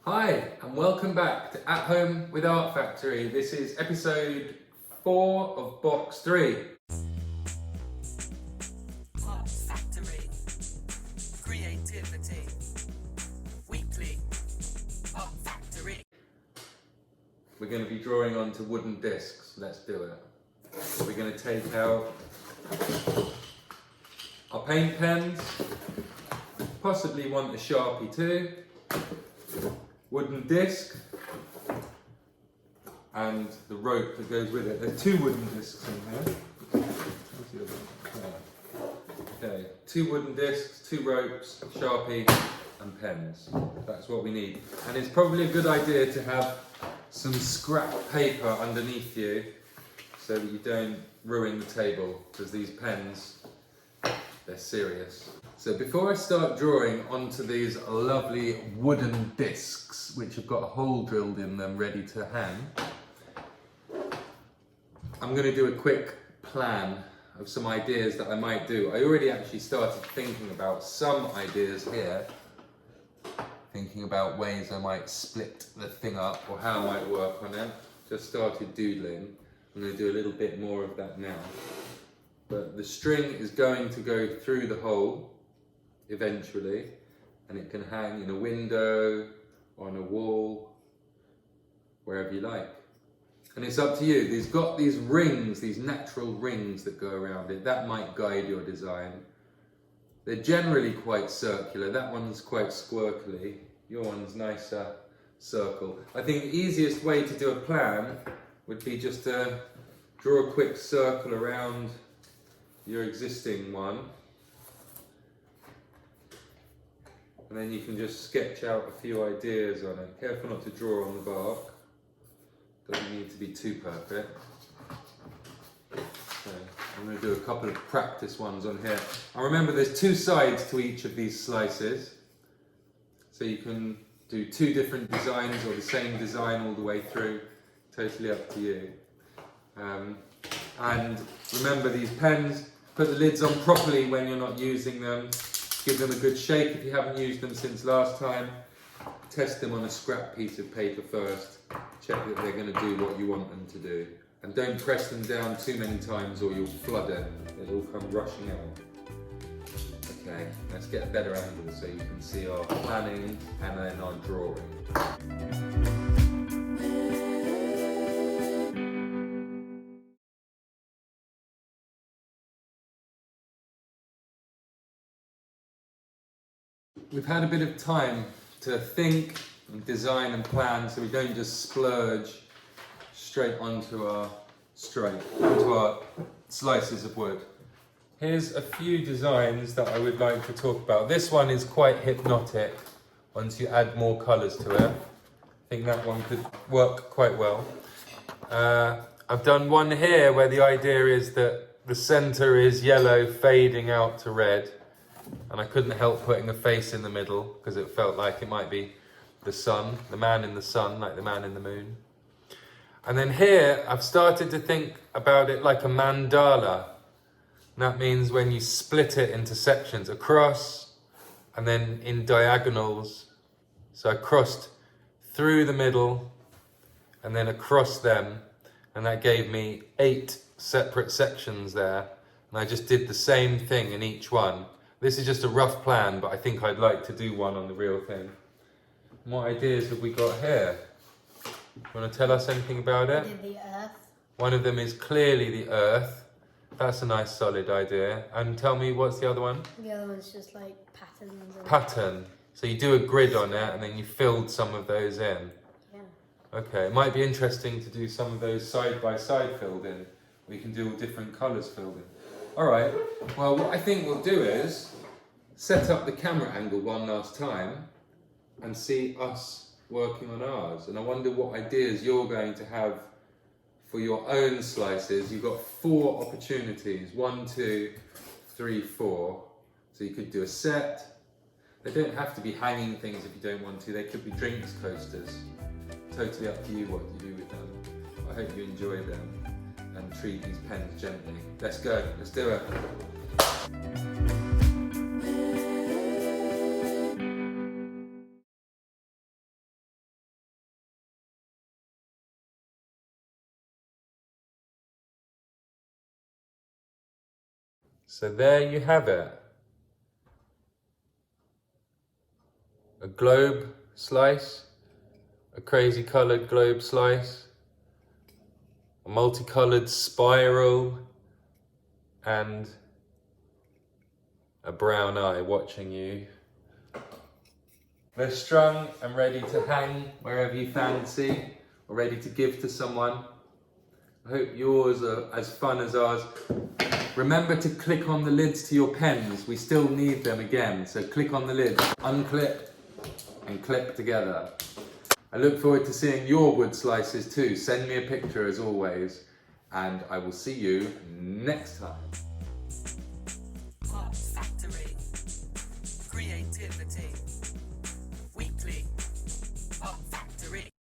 Hi, and welcome back to At Home with Art Factory. This is episode 4 of box 3. Art Factory, Creativity, Weekly, Art Factory. We're going to be drawing onto wooden discs. Let's do it. We're going to take out our paint pens, possibly want a Sharpie too, wooden disc, and the rope that goes with it. There's 2 wooden discs in here. Okay, 2 wooden discs, 2 ropes, Sharpie, and pens. That's what we need. And it's probably a good idea to have some scrap paper underneath you so that you don't ruin the table, because these pens, they're serious. So before I start drawing onto these lovely wooden discs, which have got a hole drilled in them ready to hang, I'm going to do a quick plan of some ideas that I might do. I already actually started thinking about some ideas here, thinking about ways I might split the thing up or how I might work on it. Just started doodling. I'm going to do a little bit more of that now. But the string is going to go through the hole eventually, and it can hang in a window, on a wall, wherever you like. And it's up to you. These got these rings, these natural rings that go around it. That might guide your design. They're generally quite circular. That one's quite squircly. Your one's nicer circle. I think the easiest way to do a plan would be just to draw a quick circle around your existing one. And then you can just sketch out a few ideas on it. Careful not to draw on the bark. Doesn't need to be too perfect. So I'm going to do a couple of practice ones on here. And remember, there's 2 sides to each of these slices. So you can do 2 different designs or the same design all the way through. Totally up to you. And remember, these pens, put the lids on properly when you're not using them. Give them a good shake if you haven't used them since last time. Test them on a scrap piece of paper first. Check that they're going to do what you want them to do. And don't press them down too many times or you'll flood it. It'll all come rushing out. Okay, let's get a better angle so you can see our planning and then our drawing. We've had a bit of time to think and design and plan, so we don't just splurge straight onto our slices of wood. Here's a few designs that I would like to talk about. This one is quite hypnotic once you add more colours to it. I think that one could work quite well. I've done one here where the idea is that the centre is yellow fading out to red. And I couldn't help putting a face in the middle because it felt like it might be the sun, the man in the sun, like the man in the moon. And then here, I've started to think about it like a mandala. And that means when you split it into sections, across and then in diagonals. So I crossed through the middle and then across them. And that gave me 8 separate sections there. And I just did the same thing in each one. This is just a rough plan, but I think I'd like to do one on the real thing. What ideas have we got here? You want to tell us anything about it? The earth. One of them is clearly the earth. That's a nice solid idea. And tell me, what's the other one? The other one's just like patterns. Pattern. So you do a grid on it and then you filled some of those in. Yeah. Okay, it might be interesting to do some of those side by side filled in. We can do all different colours filled in. Alright, well what I think we'll do is set up the camera angle one last time and see us working on ours. And I wonder what ideas you're going to have for your own slices. You've got 4 opportunities, 1, 2, 3, 4. So you could do a set. They don't have to be hanging things if you don't want to. They could be drinks coasters. Totally up to you what you do with them. I hope you enjoy them and treat these pens gently. Let's go, let's do it. So there you have it. A globe slice, a crazy coloured globe slice, a multicoloured spiral, and a brown eye watching you. They're strung and ready to hang wherever you fancy, or ready to give to someone. I hope yours are as fun as ours. Remember to click on the lids to your pens. We still need them again. So click on the lids, unclip and clip together. I look forward to seeing your wood slices too. Send me a picture as always, and I will see you next time.